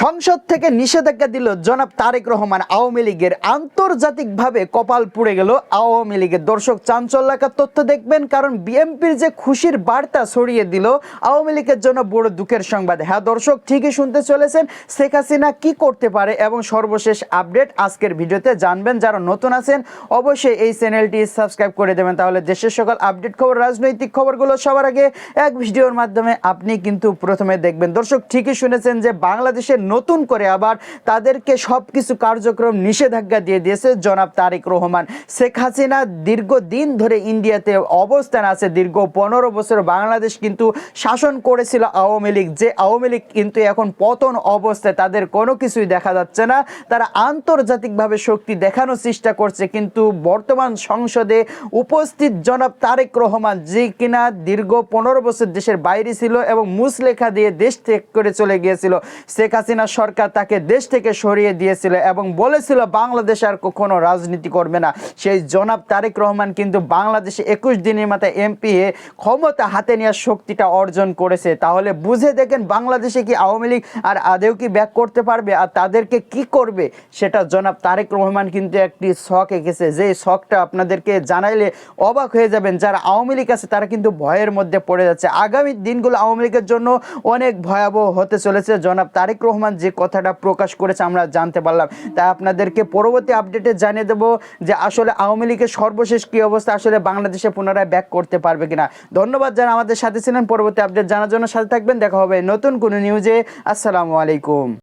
সংসদ থেকে নিষেধাজ্ঞা দিল জনাব তারেক রহমান। আওয়ামী লীগের আন্তর্জাতিকভাবে কপাল পুড়ে গেল আওয়ামী লীগের। দর্শক, চাঞ্চল্যকর তথ্য দেখবেন, কারণ বিএনপির যে খুশির বার্তা ছড়িয়ে দিল আওয়ামী লীগের জন্য বড় দুঃখের সংবাদ। হ্যাঁ দর্শক, ঠিকই শুনতে চলেছেন। শেখ হাসিনা কি করতে পারে এবং সর্বশেষ আপডেট আজকের ভিডিওতে জানবেন। যারা নতুন আছেন অবশ্যই এই চ্যানেলটি সাবস্ক্রাইব করে দেবেন, তাহলে দেশের সকল আপডেট খবর, রাজনৈতিক খবরগুলো সবার আগে এক ভিডিওর মাধ্যমে আপনি কিন্তু প্রথমে দেখবেন। দর্শক, ঠিকই শুনেছেন যে বাংলাদেশের নতুন করে আবার তাদেরকে সবকিছু কার্যক্রম নিষেধাজ্ঞা দিয়ে দিয়েছে জনাব তারেক রহমান। শেখ হাসিনা দীর্ঘদিন ধরে ইন্ডিয়াতে অবস্থান আছে। দীর্ঘ 15 বছর বাংলাদেশ কিন্তু শাসন করেছিল আওয়ামী লীগ। যে আওয়ামী লীগ কিন্তু এখন পতন অবস্থায়, তাদের কোনো কিছুই দেখা যাচ্ছে না। তারা আন্তর্জাতিকভাবে শক্তি দেখানোর চেষ্টা করছে, কিন্তু বর্তমান সংসদে উপস্থিত জনাব তারেক রহমান, যে কিনা দীর্ঘ 15 বছর দেশের বাইরে ছিল এবং মুচলেখা দিয়ে দেশ ত্যাগ করে চলে গিয়েছিল। শেখ হাসিনা সরকার তাকে দেশ থেকে সরিয়ে দিয়েছিল এবং বলেছিল বাংলাদেশ আর কখনো রাজনীতি করবে না। সেই জনাব তারেক রহমান কিন্তু বাংলাদেশে 21 দিনের মাথায় এমপি ক্ষমতা হাতে নেওয়ার শক্তিটা অর্জন করেছে। তাহলে বুঝে দেখেন বাংলাদেশে কি আওয়ামী লীগ আর আদেও কি ব্যাক করতে পারবে, আর তাদেরকে কি করবে সেটা জনাব তারেক রহমান কিন্তু একটি শখ এঁকেছে। যে শখটা আপনাদেরকে জানাইলে অবাক হয়ে যাবেন। যারা আওয়ামী লীগ আছে তারা কিন্তু ভয়ের মধ্যে পড়ে যাচ্ছে। আগামী দিনগুলো আওয়ামী লীগের জন্য অনেক ভয়াবহ হতে চলেছে। জনাব তারেক রহমান যে কথাটা প্রকাশ করেছে আমরা জানতে পারলাম, তাই আপনাদেরকে পরবর্তী আপডেটে জানিয়ে দেবো যে আসলে আওয়ামী লীগের সর্বশেষ কী অবস্থা, আসলে বাংলাদেশে পুনরায় ব্যাক করতে পারবে কিনা। ধন্যবাদ যারা আমাদের সাথে ছিলেন। পরবর্তী আপডেট জানার জন্য সাথে থাকবেন। দেখা হবে নতুন কোনো নিউজে। আসসালামু আলাইকুম।